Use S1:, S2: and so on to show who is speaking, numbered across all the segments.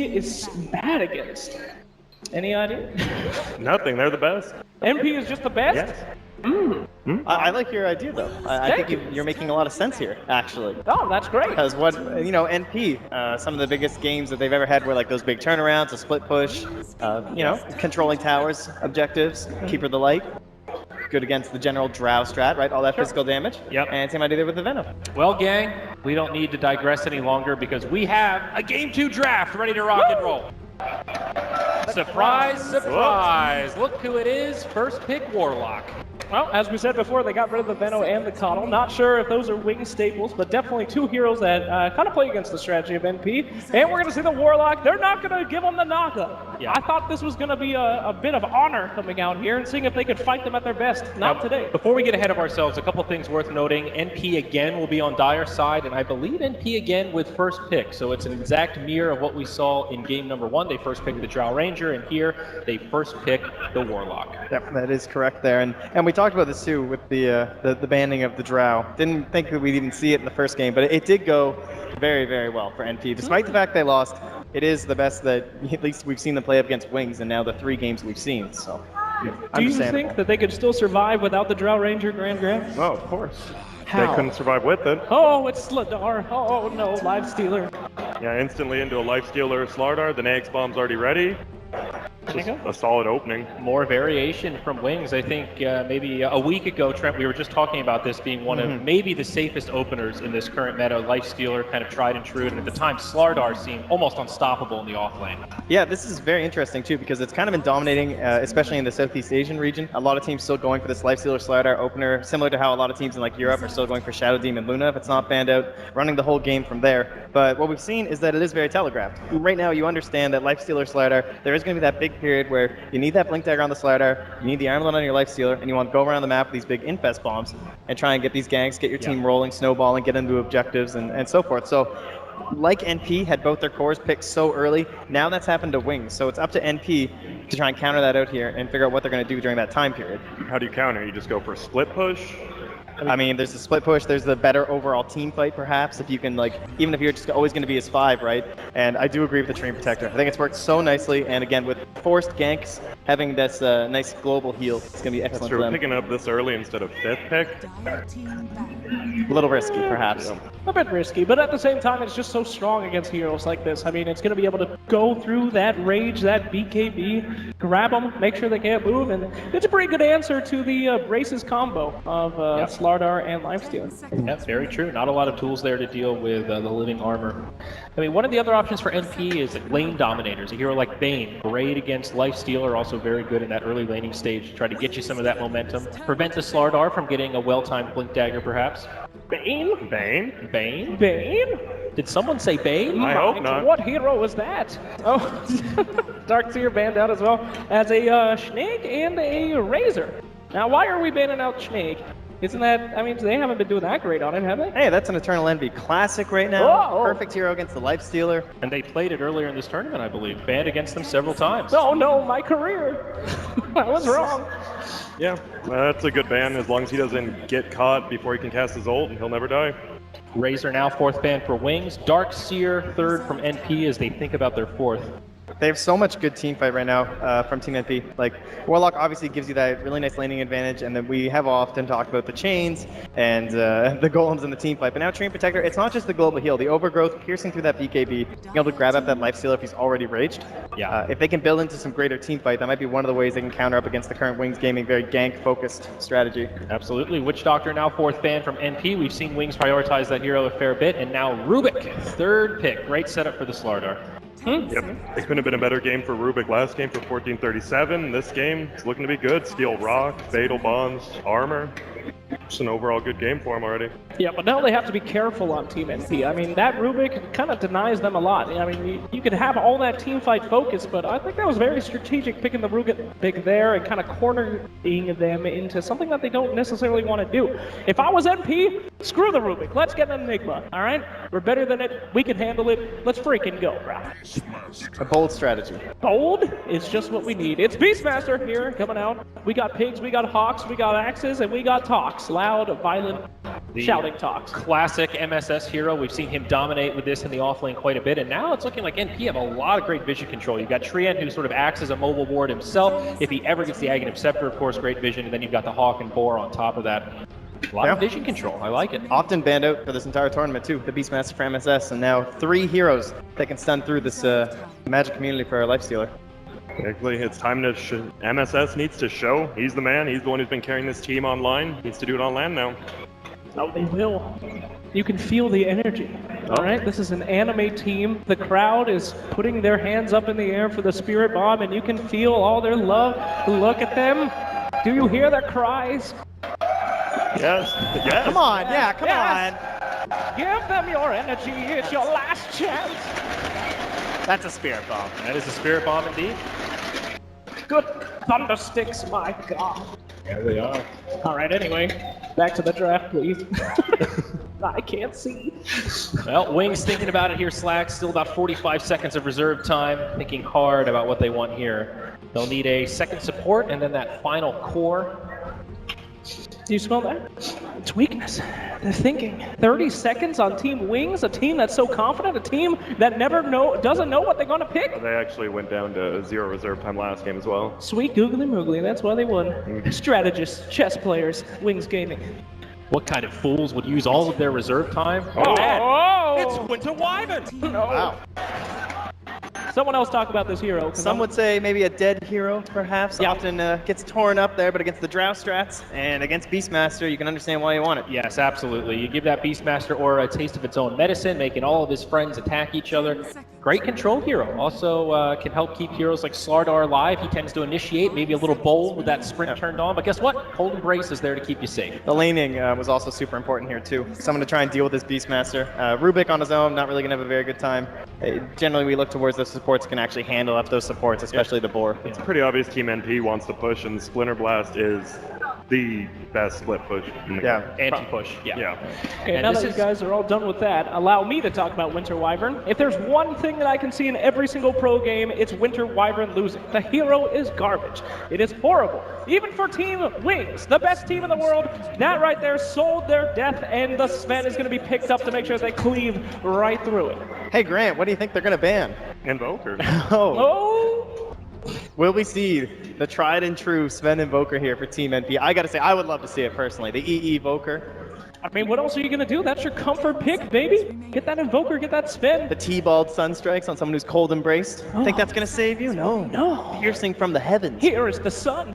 S1: is bad against? Any idea?
S2: Nothing. They're the best.
S1: NP is just the best?
S2: Yes.
S3: I like your idea, though. I think you're making a lot of sense here, actually.
S1: Oh, that's great.
S3: Because what, NP, some of the biggest games that they've ever had were like those big turnarounds, a split push, controlling towers, objectives, keeper the light. Good against the general drow strat, right? All that physical damage.
S4: Yep.
S3: And same idea there with the Venom.
S4: Well, gang, we don't need to digress any longer because we have a Game 2 draft ready to rock and roll. Surprise, surprise. Look who it is. First pick, Warlock.
S1: Well, as we said before, they got rid of the Venno and the Coddle. Not sure if those are wing staples, but definitely two heroes that kind of play against the strategy of NP. And we're going to see the Warlock. They're not going to give them the knockup.
S4: Yeah.
S1: I thought this was going to be a bit of honor coming out here and seeing if they could fight them at their best. Not today.
S4: Before we get ahead of ourselves, a couple things worth noting. NP again will be on Dire's side, and I believe NP again with first pick. So it's an exact mirror of what we saw in game number 1. They first picked the Drow Ranger, and here they first pick the Warlock.
S3: Yep, that is correct there. And we talked about this too with the banning of the Drow. Didn't think that we'd even see it in the first game, but it did go very, very well for NP. Despite the fact they lost, it is the best that at least we've seen them play up against Wings, and now the 3 games we've seen. So,
S1: do you think that they could still survive without the Drow Ranger Grand Grand?
S2: Oh, of course.
S1: How?
S2: They couldn't survive with it.
S1: Oh, it's Slardar. Oh no, Live Stealer.
S2: Yeah, instantly into a life stealer Slardar. The Nax bomb's already ready. Just a solid opening.
S4: More variation from Wings. I think maybe a week ago, Trent, we were just talking about this being one of maybe the safest openers in this current meta. Life Stealer, kind of tried and true, and at the time, Slardar seemed almost unstoppable in the off lane.
S3: Yeah, this is very interesting too because it's kind of been dominating, especially in the Southeast Asian region. A lot of teams still going for this Life Stealer Slardar opener, similar to how a lot of teams in like Europe are still going for Shadow Demon Luna if it's not banned out, running the whole game from there. But what we've seen is that it is very telegraphed. Right now, you understand that Life Stealer Slardar, there is going to be that big period where you need that Blink Dagger on the Slardar, you need the Armlet on your Life Stealer, and you want to go around the map with these big Infest bombs and try and get these ganks, get your team rolling, snowballing, get into objectives, and so forth. So, like NP had both their cores picked so early, now that's happened to Wings. So it's up to NP to try and counter that out here and figure out what they're going to do during that time period.
S2: How do you counter? You just go for split push?
S3: I mean, there's the split push, there's the better overall team fight, perhaps, if you can, like, even if you're just always going to be as 5, right? And I do agree with the Train Protector. I think it's worked so nicely, and again, with forced ganks, having this nice global heal, it's going to be excellent for them.
S2: Picking up this early instead of 5th pick?
S3: A little risky, perhaps.
S2: Yeah.
S1: A bit risky, but at the same time, it's just so strong against heroes like this. I mean, it's going to be able to go through that rage, that BKB, grab them, make sure they can't move, and it's a pretty good answer to the Braces combo of Slardar and Lifestealer.
S4: That's very true. Not a lot of tools there to deal with the living armor. I mean, one of the other options for NP is lane dominators. A hero like Bane, great against Lifestealer, also very good in that early laning stage to try to get you some of that momentum. Prevent the Slardar from getting a well-timed Blink Dagger, perhaps.
S1: Bane?
S2: Bane?
S4: Bane?
S1: Bane?
S4: Did someone say Bane?
S2: I hope not.
S1: What hero was that? Oh, Darkseer banned out as well as a Snake and a Razor. Now, why are we banning out Snake? Isn't that, I mean, they haven't been doing that great on it, have they?
S3: Hey, that's an Eternal Envy classic right now.
S1: Whoa.
S3: Perfect hero against the Life Stealer.
S4: And they played it earlier in this tournament, I believe. Banned against them several times.
S1: Oh no, my career. I was wrong.
S2: Yeah, that's a good ban as long as he doesn't get caught before he can cast his ult and he'll never die.
S4: Razor now 4th ban for Wings. Darkseer 3rd from NP as they think about their 4th.
S3: They have so much good team fight right now from Team NP. Like, Warlock obviously gives you that really nice laning advantage, and then we have often talked about the chains and the golems in the team fight. But now Train Protector, it's not just the global heal. The overgrowth, piercing through that BKB, being able to grab up that life stealer if he's already raged.
S4: Yeah.
S3: If they can build into some greater team fight, that might be one of the ways they can counter up against the current Wings Gaming very gank-focused strategy.
S4: Absolutely. Witch Doctor now 4th ban from NP. We've seen Wings prioritize that hero a fair bit, and now Rubik, 3rd pick. Great setup for the Slardar.
S2: Yep. It couldn't have been a better game for Rubik last game for 1437. This game, it's looking to be good. Steel Rock, Fatal Bonds, Armor. Just an overall good game for him already.
S1: Yeah, but now they have to be careful on Team NP. I mean, that Rubik kind of denies them a lot. I mean, you could have all that team fight focus, but I think that was very strategic picking the Rubik pick there and kind of cornering them into something that they don't necessarily want to do. If I was NP, screw the Rubik. Let's get an Enigma, all right? We're better than it. We can handle it. Let's freaking go, bro.
S3: A bold strategy.
S1: Bold is just what we need. It's Beastmaster here coming out. We got pigs, we got hawks, we got axes, and we got talks. Loud, violent. shouting talks.
S4: Classic MSS hero. We've seen him dominate with this in the offlane quite a bit, and now it's looking like NP have a lot of great vision control. You've got Treant, who sort of acts as a mobile ward himself. If he ever gets the Aghanim Scepter, of course, great vision, and then you've got the Hawk and Boar on top of that. A lot of vision control. I like it.
S3: Often banned out for this entire tournament too, the Beastmaster for MSS, and now 3 heroes that can stun through this Magic community for our Lifestealer.
S2: Exactly. It's time to MSS needs to show. He's the man. He's the one who's been carrying this team online. Needs to do it on land now.
S1: Oh, they will. You can feel the energy. All right, this is an anime team. The crowd is putting their hands up in the air for the Spirit Bomb, and you can feel all their love. Look at them. Do you hear their cries?
S2: Yes. Yes.
S3: Come on, yeah, come
S1: Yes. Give them your energy. It's your last chance.
S3: on. That's a Spirit Bomb.
S4: That is a Spirit Bomb indeed.
S1: Good thunder sticks, my God.
S4: There they are.
S1: All right, anyway, back to the draft, please. I can't see.
S4: Well, Wings thinking about it here, Slack. Still about 45 seconds of reserve time. Thinking hard about what they want here. They'll need a second support and then that final core.
S1: Do you smell that? It's weakness. They're thinking. 30 seconds on Team Wings, a team that's so confident, a team that doesn't know what they're going to pick.
S2: They actually went down to 0 reserve time last game as well.
S1: Sweet googly moogly, that's why they won. Strategists, chess players, Wings Gaming.
S4: What kind of fools would use all of their reserve time?
S1: Oh!
S4: It's Winter Wyvern!
S1: No.
S3: Wow.
S1: Someone else talk about this hero.
S3: Some would say maybe a dead hero, perhaps.
S1: Yeah.
S3: Often gets torn up there, but against the Drow strats and against Beastmaster, you can understand why you want it.
S4: Yes, absolutely. You give that Beastmaster aura a taste of its own medicine, making all of his friends attack each other. Great control hero. Also can help keep heroes like Slardar alive. He tends to initiate, maybe a little bold with that sprint turned on. But guess what? Cold Embrace is there to keep you safe.
S3: The laning was also super important here, too. Someone to try and deal with this Beastmaster. Rubik on his own, not really going to have a very good time. Generally, we look towards those supports can actually handle up those supports, especially the Boar.
S2: It's pretty obvious Team NP wants to push, and Splinter Blast is the best split push. In the game.
S4: Anti-push.
S2: Yeah.
S1: Okay,
S4: And
S1: now
S4: this
S1: that you
S4: is-
S1: guys are all done with that, allow me to talk about Winter Wyvern. If there's one thing that I can see in every single pro game, it's Winter Wyvern losing. The hero is garbage. It is horrible. Even for Team Wings, the best team in the world, that right there sold their death, and the Sven is going to be picked up to make sure they cleave right through it.
S3: Hey, Grant, what do you think they're going to ban?
S2: Invoker.
S1: Oh!
S3: Will we see the tried and true Sven Invoker here for Team NP? I gotta say, I would love to see it personally. The EE Evoker,
S1: I mean, what else are you going to do? That's your comfort pick, baby. Get that Invoker, get that Sven.
S3: the T-balled Sunstrikes on someone who's cold embraced. Think that's gonna save you? No.
S1: No.
S3: Piercing from the heavens.
S1: Here is the sun.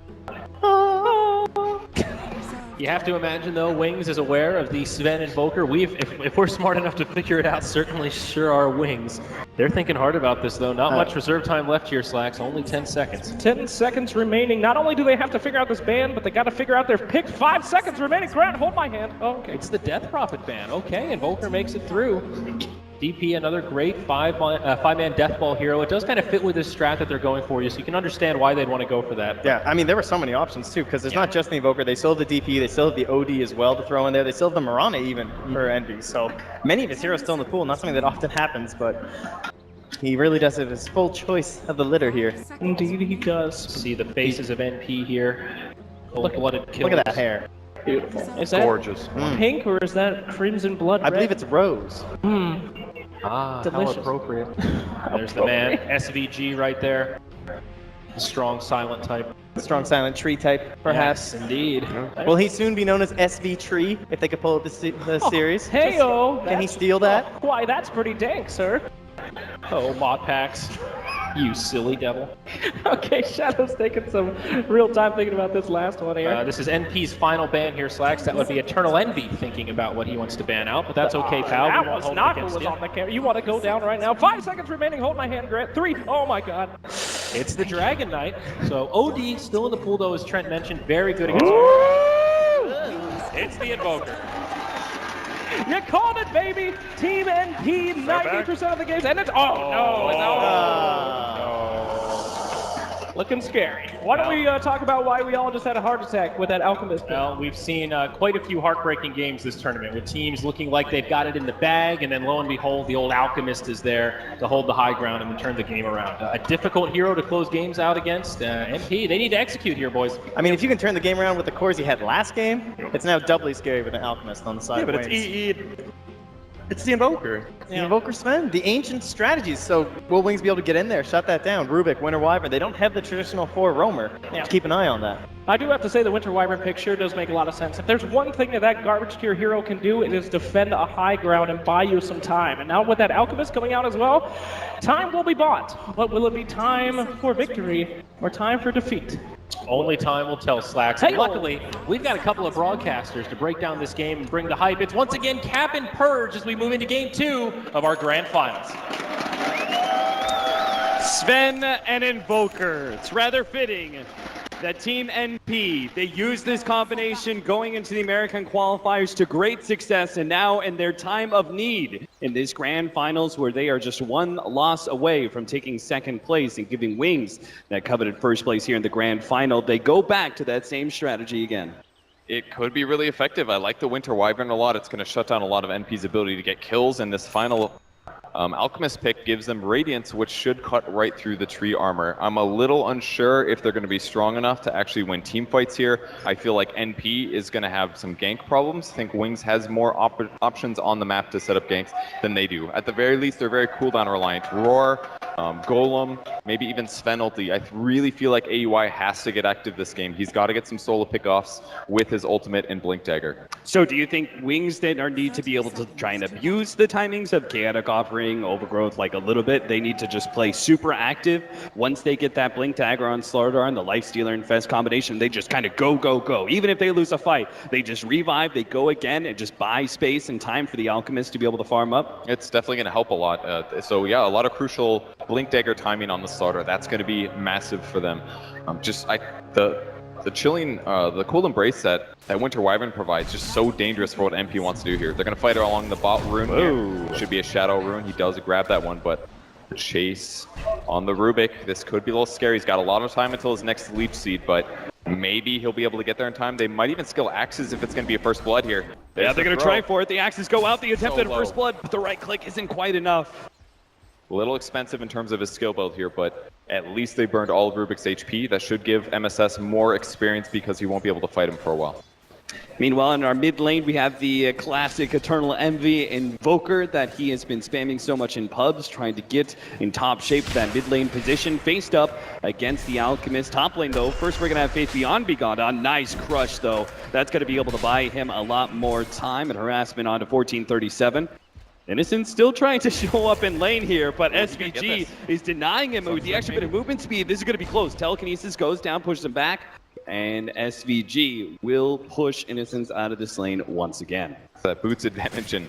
S4: You have to imagine, though, Wings is aware of the Sven Invoker. If we're smart enough to figure it out, certainly sure are Wings. They're thinking hard about this, though. Not much reserve time left here, Slacks. Only 10 seconds.
S1: 10 seconds remaining. Not only do they have to figure out this ban, but they got to figure out their pick. 5 seconds remaining. Grant, hold my hand. Oh, okay.
S4: It's the Death Prophet ban. Okay, Invoker makes it through. DP, another great five-man Death Ball hero. It does kind of fit with this strat that they're going for you, so you can understand why they'd want to go for that.
S3: Yeah, I mean, there were so many options, too, because there's not just the Invoker. They still have the DP, they still have the OD as well to throw in there. They still have the Mirana, even, for Envy. So many of his heroes still in the pool. Not something that often happens, but he really does have his full choice of the litter here.
S1: Indeed, he does.
S4: See the faces of NP here. Cold-blooded killers.
S3: Look at that hair.
S1: Beautiful. Is that
S2: Gorgeous.
S1: pink or is that crimson blood
S3: I
S1: red?
S3: believe it's Rose.
S4: Ah,
S1: Delicious.
S4: how appropriate. There's the man, SVG right there. The strong silent type.
S3: Strong silent tree type, perhaps.
S4: Yes, indeed.
S3: Will he soon be known as SV Tree, if they could pull up the series?
S1: Hey-o.
S3: Can he steal that?
S1: Why, that's pretty dank, sir.
S4: Oh, Mod Packs. You silly devil.
S1: Okay, Shadow's taking some real time thinking about this last one here.
S4: This is NP's final ban here, Slacks. That would be Eternal Envy thinking about what he wants to ban out, but that's okay, pal.
S1: That
S4: We won't
S1: was
S4: hold it
S1: not who
S4: against
S1: was
S4: you.
S1: on the camera. You want to go down right now? 5 seconds remaining. Hold my hand, Grant. 3. Oh, my God.
S4: It's the Dragon Knight. So OD still in the pool, though, as Trent mentioned. Very good against It's the Invoker.
S1: You called it, baby. Team NP, 90% of the games. And it's... Oh, no. It's out. Looking scary. Why don't we talk about why we all just had a heart attack with that Alchemist pick?
S4: Well, we've seen quite a few heartbreaking games this tournament with teams looking like they've got it in the bag, and then lo and behold, the old Alchemist is there to hold the high ground and to turn the game around. A difficult hero to close games out against. NP, they need to execute here, boys.
S3: I mean, if you can turn the game around with the cores he had last game, it's now doubly scary with an Alchemist on the side.
S2: Yeah, but
S3: of
S2: it's
S3: Wings.
S2: it's the Invoker.
S3: The Invoker Sven, the ancient strategies. So will Wings be able to get in there, shut that down? Rubik, Winter Wyvern, they don't have the traditional 4 roamer.
S1: Yeah.
S3: Keep an eye on that.
S1: I do have to say the Winter Wyvern pick sure does make a lot of sense. If there's one thing that garbage tier hero can do, it is defend a high ground and buy you some time. And now with that Alchemist coming out as well, time will be bought. But will it be time for victory or time for defeat?
S4: Only time will tell, Slacks.
S1: Hey,
S4: luckily, we've got a couple of broadcasters to break down this game and bring the hype. It's once again Cap and Purge as we move into Game 2 of our Grand Finals.
S5: Sven and Invoker. It's rather fitting that Team NP, they used this combination going into the American qualifiers to great success, and now in their time of need in this grand finals where they are just one loss away from taking second place and giving Wings that coveted first place here in the grand final, they go back to that same strategy again.
S6: It could be really effective. I like the Winter Wyvern a lot. It's going to shut down a lot of NP's ability to get kills in this final. Alchemist pick gives them Radiance, which should cut right through the tree armor. I'm a little unsure if they're going to be strong enough to actually win team fights here. I feel like NP is going to have some gank problems. I think Wings has more options on the map to set up ganks than they do. At the very least, they're very cooldown reliant. Roar, Golem, maybe even Sven ulti. I really feel like AUI has to get active this game. He's got to get some solo pickoffs with his ultimate and Blink Dagger.
S5: So do you think Wings then need to be able to try and abuse the timings of Chaotic Offering, Overgrowth like a little bit? They need to just play super active. Once they get that Blink Dagger on Slardar and the Lifestealer and Fez combination, they just kind of go, go, go. Even if they lose a fight, they just revive, they go again, and just buy space and time for the Alchemist to be able to farm up.
S6: It's definitely going to help a lot. So yeah, a lot of crucial Blink Dagger timing on the Slardar. That's going to be massive for them. The chilling, the cool embrace that Winter Wyvern provides just so dangerous for what MP wants to do here. They're going to fight along the bot rune here. Should be a Shadow rune. He does grab that one, but chase on the Rubik. This could be a little scary. He's got a lot of time until his next Leech Seed, but maybe he'll be able to get there in time. They might even skill Axes if it's going to be a First Blood here.
S5: Yeah, they're going to try for it. The Axes go out. The attempt at First Blood, but the right click isn't quite enough.
S6: A little expensive in terms of his skill build here, but at least they burned all of Rubik's HP. That should give MSS more experience because he won't be able to fight him for a while.
S5: Meanwhile, in our mid lane, we have the classic Eternal Envy Invoker that he has been spamming so much in pubs, trying to get in top shape for that mid lane position, faced up against the Alchemist. Top lane, though, first we're going to have Faith Beyond be gone on. Nice crush, though. That's going to be able to buy him a lot more time and harassment on to 1437. Innocent still trying to show up in lane here, but SVG is denying him with the extra bit of movement speed. This is going to be close. Telekinesis goes down, pushes him back, and SVG will push Innocence out of this lane once again.
S6: That boots advantage, and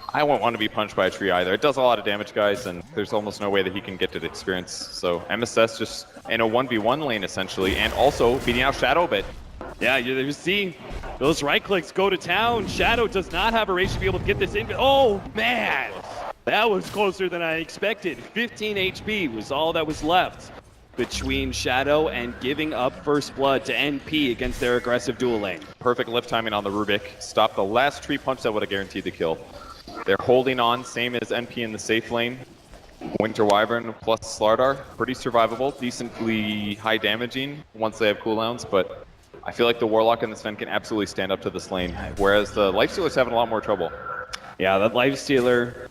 S6: I won't want to be punched by a tree either. It does a lot of damage, guys, and there's almost no way that he can get to the experience. So MSS just in a 1v1 lane, essentially, and also beating out Shadow a bit.
S5: Yeah, you see those right clicks go to town. Shadow does not have a race to be able to get this in. Oh, man. That was closer than I expected. 15 HP was all that was left between Shadow and giving up First Blood to NP against their aggressive dual lane.
S6: Perfect lift timing on the Rubik. Stopped the last tree punch that would have guaranteed the kill. They're holding on, same as NP in the safe lane. Winter Wyvern plus Slardar, pretty survivable, decently high damaging once they have cooldowns, but I feel like the Warlock and the Sven can absolutely stand up to this lane, whereas the Lifestealer's having a lot more trouble.
S5: Yeah, that Lifestealer,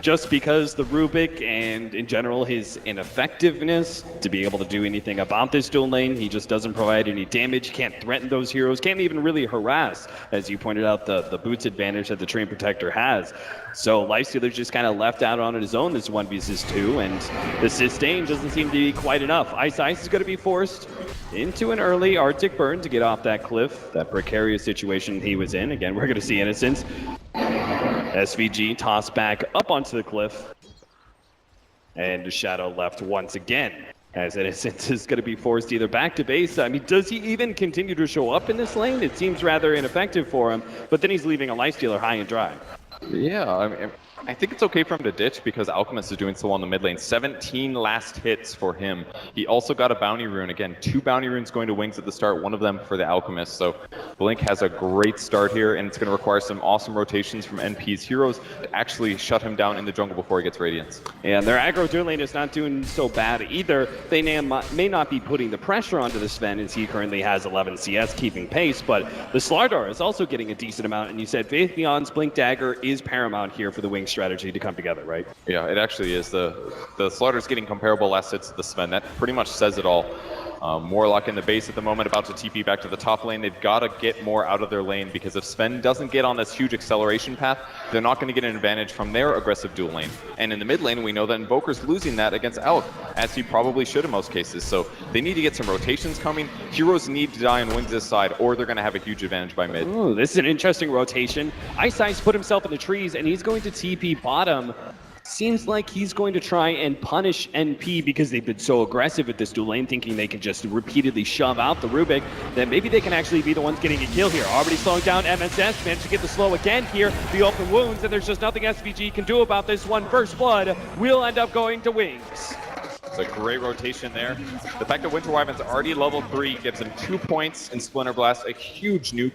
S5: just because the Rubik and in general his ineffectiveness to be able to do anything about this dual lane, he just doesn't provide any damage, can't threaten those heroes, can't even really harass, as you pointed out, the boots advantage that the Train Protector has. So Lifestealer's just kind of left out on his own this 1v2, and the sustain doesn't seem to be quite enough. Ice is going to be forced into an early Arctic burn to get off that cliff, that precarious situation he was in. Again, we're going to see Innocence. SVG tossed back up onto the cliff. And Shadow left once again, as Innocence is going to be forced either back to base. I mean, does he even continue to show up in this lane? It seems rather ineffective for him, but then he's leaving a Lifestealer high and dry.
S6: Yeah, I mean, I think it's okay for him to ditch because Alchemist is doing so well in the mid lane. 17 last hits for him. He also got a bounty rune. Again, 2 bounty runes going to Wings at the start, one of them for the Alchemist. So Blink has a great start here, and it's going to require some awesome rotations from NP's heroes to actually shut him down in the jungle before he gets Radiance.
S5: Yeah, their aggro dual lane is not doing so bad either. They may not be putting the pressure onto the Sven as he currently has 11 CS keeping pace, but the Slardar is also getting a decent amount, and you said Faith Beyond's Blink Dagger is paramount here for the Wings strategy to come together, right?
S6: Yeah, it actually is. The Slaughter's getting comparable last hits to the Sven. That pretty much says it all. Warlock in the base at the moment, about to TP back to the top lane. They've got to get more out of their lane because if Sven doesn't get on this huge acceleration path, they're not going to get an advantage from their aggressive dual lane. And in the mid lane, we know that Invoker's losing that against Alc, as he probably should in most cases. So they need to get some rotations coming. Heroes need to die on Wings' side, or they're going to have a huge advantage by mid.
S5: Ooh, this is an interesting rotation. Ice Ice put himself in the trees, and he's going to TP bottom. Seems like he's going to try and punish NP because they've been so aggressive with this dual lane, thinking they can just repeatedly shove out the Rubik. Then maybe they can actually be the ones getting a kill here. Already slowing down MSS, managed to get the slow again here. The open wounds, and there's just nothing SVG can do about this one. First blood will end up going to Wings.
S6: It's a great rotation there. The fact that Winter Wyvern's already level 3 gives them 2 points in Splinter Blast, a huge nuke.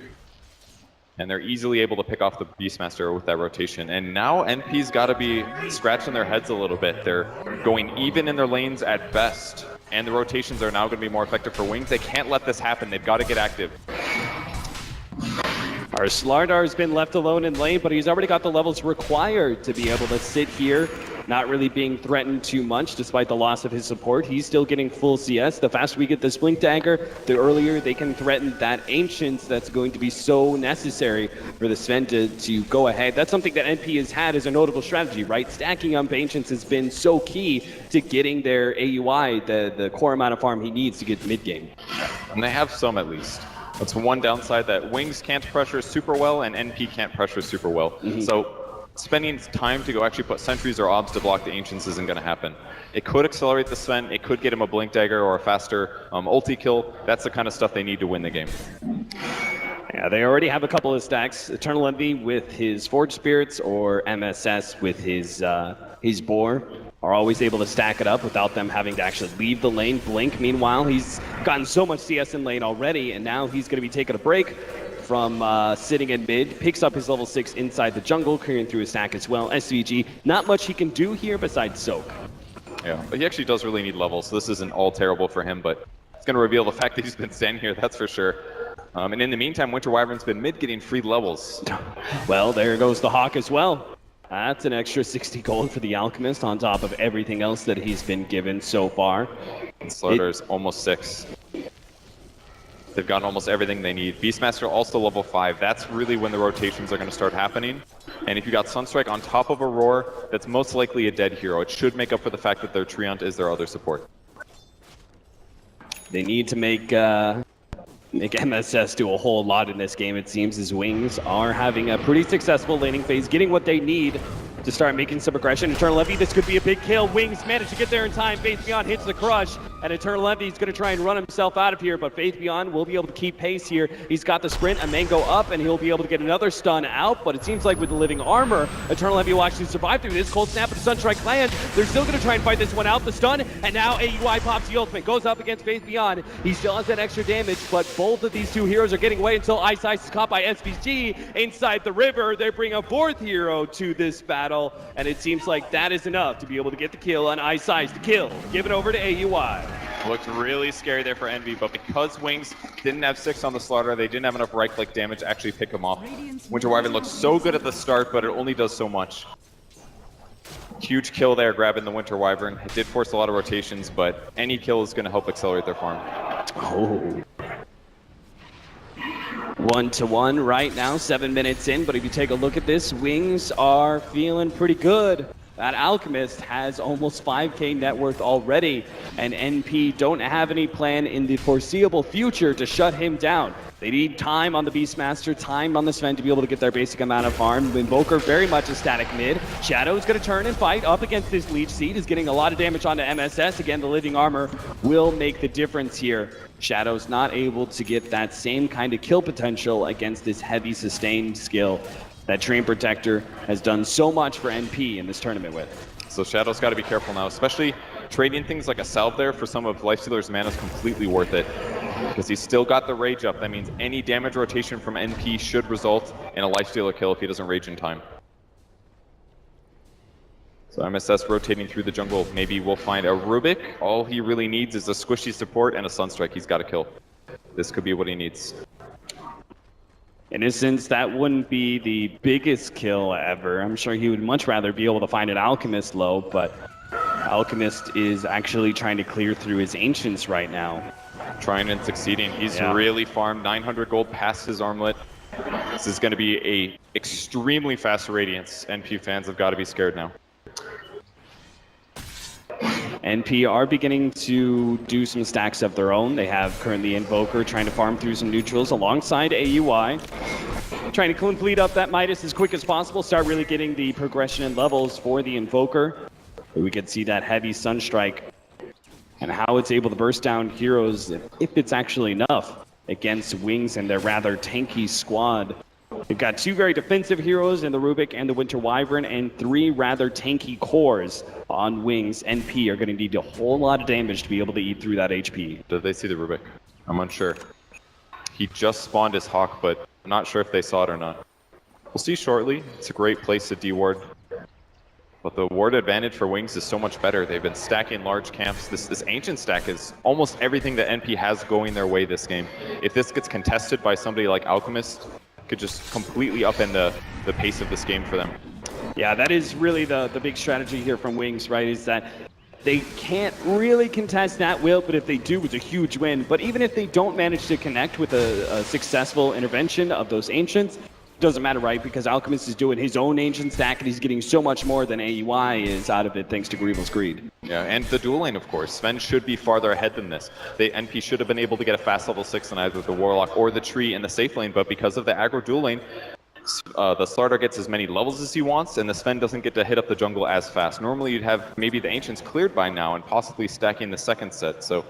S6: And they're easily able to pick off the Beastmaster with that rotation. And now NP's got to be scratching their heads a little bit. They're going even in their lanes at best. And the rotations are now going to be more effective for Wings. They can't let this happen. They've got to get active.
S5: Our Slardar has been left alone in lane, but he's already got the levels required to be able to sit here, not really being threatened too much despite the loss of his support. He's still getting full CS. The faster we get this Blink Dagger, the earlier they can threaten that Ancients that's going to be so necessary for the Sven to go ahead. That's something that NP has had as a notable strategy, right? Stacking up Ancients has been so key to getting their AUI, the core amount of farm he needs to get mid-game.
S6: And they have some at least. That's one downside, that Wings can't pressure super well and NP can't pressure super well. So spending time to go actually put sentries or obs to block the Ancients isn't going to happen. It could accelerate the Sven, it could get him a Blink Dagger or a faster ulti kill. That's the kind of stuff they need to win the game.
S5: Yeah, they already have a couple of stacks. Eternal Envy with his Forge Spirits or MSS with his Boar are always able to stack it up without them having to actually leave the lane. Blink, meanwhile, he's gotten so much CS in lane already, and now he's going to be taking a break from sitting in mid, picks up his level 6 inside the jungle, clearing through his stack as well. SVG, not much he can do here besides soak.
S6: Yeah, but he actually does really need levels, so this isn't all terrible for him, but it's going to reveal the fact that he's been standing here, that's for sure. And in the meantime, Winter Wyvern's been mid getting free levels.
S5: Well, there goes the Hawk as well. That's an extra 60 gold for the Alchemist on top of everything else that he's been given so far.
S6: Slaughter's almost 6. They've gotten almost everything they need. Beastmaster also level 5. That's really when the rotations are going to start happening. And if you got Sunstrike on top of a Roar, that's most likely a dead hero. It should make up for the fact that their Treant is their other support.
S5: They need to make MSS do a whole lot in this game, it seems, as Wings are having a pretty successful laning phase, getting what they need to start making some aggression. Eternal Envy, this could be a big kill. Wings managed to get there in time. Faith Beyond hits the crush, and Eternal Envy is going to try and run himself out of here, but Faith Beyond will be able to keep pace here. He's got the sprint, a mango up, and he'll be able to get another stun out, but it seems like with the living armor, Eternal Envy will actually survive through this. Cold Snap of the Sunstrike lands. They're still going to try and fight this one out. The stun, and now AUI pops the ultimate. Goes up against Faith Beyond. He still has that extra damage, but both of these two heroes are getting away until Ice Ice is caught by SVG inside the river. They bring a 4th hero to this battle, and it seems like that is enough to be able to get the kill on Ice Ice. The kill, give it over to AUI.
S6: Looked really scary there for Envy, but because Wings didn't have 6 on the Slaughter, they didn't have enough right-click damage to actually pick him off. Winter Wyvern looked so good at the start, but it only does so much. Huge kill there, grabbing the Winter Wyvern. It did force a lot of rotations, but any kill is going to help accelerate their farm.
S5: Oh. 1-1 right now, 7 minutes in, but if you take a look at this, Wings are feeling pretty good. That Alchemist has almost 5k net worth already, and NP don't have any plan in the foreseeable future to shut him down. They need time on the Beastmaster, time on the Sven to be able to get their basic amount of farm. Invoker very much a static mid. Shadow's going to turn and fight up against this Leech Seed. Is getting a lot of damage onto MSS. Again, the living armor will make the difference here. Shadow's not able to get that same kind of kill potential against this heavy sustained skill that Train Protector has done so much for NP in this tournament with.
S6: So Shadow's got to be careful now, especially trading things like a salve there for some of Lifestealer's mana is completely worth it. Because he's still got the rage up. That means any damage rotation from NP should result in a Lifestealer kill if he doesn't rage in time. So MSS rotating through the jungle. Maybe we'll find a Rubik. All he really needs is a squishy support and a Sunstrike. He's got to kill. This could be what he needs.
S5: In a sense, that wouldn't be the biggest kill ever. I'm sure he would much rather be able to find an Alchemist low, but Alchemist is actually trying to clear through his Ancients right now.
S6: Trying and succeeding. He's really farmed 900 gold past his armlet. This is going to be a extremely fast Radiance. NP fans have got to be scared now.
S5: NP are beginning to do some stacks of their own. They have currently Invoker trying to farm through some neutrals alongside AUI. Trying to complete up that Midas as quick as possible, start really getting the progression and levels for the Invoker. But we could see that heavy Sunstrike and how it's able to burst down heroes, if it's actually enough, against Wings and their rather tanky squad. They've got 2 very defensive heroes in the Rubik and the Winter Wyvern, and 3 rather tanky cores on Wings. NP are going to need a whole lot of damage to be able to eat through that HP.
S6: Did they see the Rubik? I'm unsure. He just spawned his Hawk, but I'm not sure if they saw it or not. We'll see shortly. It's a great place to deward. But the ward advantage for Wings is so much better. They've been stacking large camps. This Ancient stack is almost everything that NP has going their way this game. If this gets contested by somebody like Alchemist, could just completely upend the pace of this game for them.
S5: Yeah, that is really the big strategy here from Wings, right? Is that they can't really contest that will, but if they do, it's a huge win. But even if they don't manage to connect with a successful intervention of those Ancients, doesn't matter, right? Because Alchemist is doing his own Ancient stack, and he's getting so much more than AUI is out of it thanks to Grievel's Greed.
S6: Yeah, and the dual lane, of course. Sven should be farther ahead than this. NP should have been able to get a fast level 6 on either the Warlock or the Tree in the safe lane, but because of the aggro dual lane, the Slardar gets as many levels as he wants, and the Sven doesn't get to hit up the jungle as fast. Normally you'd have maybe the Ancients cleared by now and possibly stacking the second set, so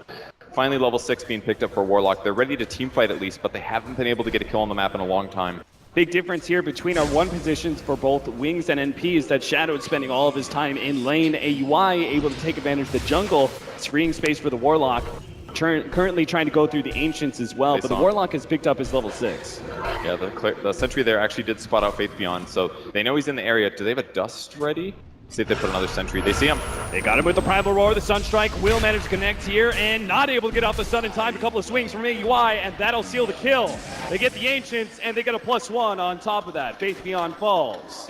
S6: finally level 6 being picked up for Warlock. They're ready to teamfight at least, but they haven't been able to get a kill on the map in a long time.
S5: Big difference here between our 1 positions for both Wings and NP is that Shadow is spending all of his time in lane. AUI able to take advantage of the jungle. It's freeing space for the Warlock. Currently trying to go through the Ancients as well, but the Warlock has picked up his level 6.
S6: Yeah, the sentry there actually did spot out Faith Beyond, so they know he's in the area. Do they have a Dust ready? See if they put another sentry. They see him.
S5: They got him with the Primal Roar. The Sunstrike will manage to connect here and not able to get off the sun in time. A couple of swings from AUI, and that'll seal the kill. They get the Ancients, and they get a +1 on top of that. Faith Beyond falls.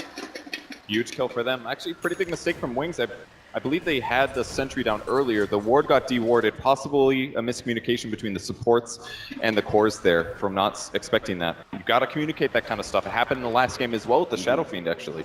S6: Huge kill for them. Actually, pretty big mistake from Wings. I believe they had the sentry down earlier. The ward got dewarded, possibly a miscommunication between the supports and the cores there from not expecting that. You've got to communicate that kind of stuff. It happened in the last game as well with the Shadow Fiend, actually.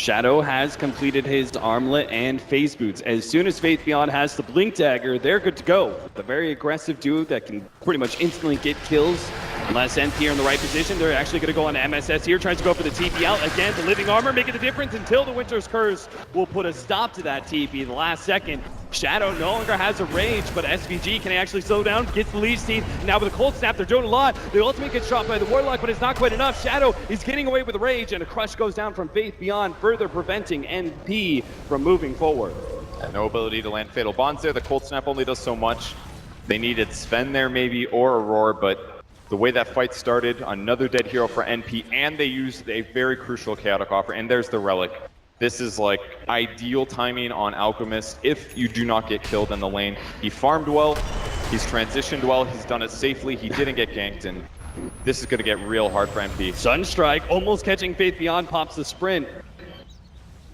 S5: Shadow has completed his armlet and phase boots. As soon as Faith Beyond has the blink dagger, they're good to go. The very aggressive dude that can pretty much instantly get kills. Unless NP are in the right position, they're actually going to go on MSS here, tries to go for the TP out. Again, the living armor making the difference until the Winter's Curse will put a stop to that TP the last second. Shadow no longer has a rage, but SVG can actually slow down, gets the lead steed. Now with a cold snap, they're doing a lot. The ultimate gets shot by the Warlock, but it's not quite enough. Shadow is getting away with a rage, and a crush goes down from Faith Beyond, further preventing NP from moving forward.
S6: And no ability to land Fatal Bonds there. The cold snap only does so much. They needed Sven there maybe, or Aurora, but the way that fight started, another dead hero for NP, and they used a very crucial chaotic offer, and there's the relic. This is like ideal timing on Alchemist if you do not get killed in the lane. He farmed well, he's transitioned well, he's done it safely, he didn't get ganked, and this is going to get real hard for NP.
S5: Sunstrike almost catching Faith Beyond, pops the sprint.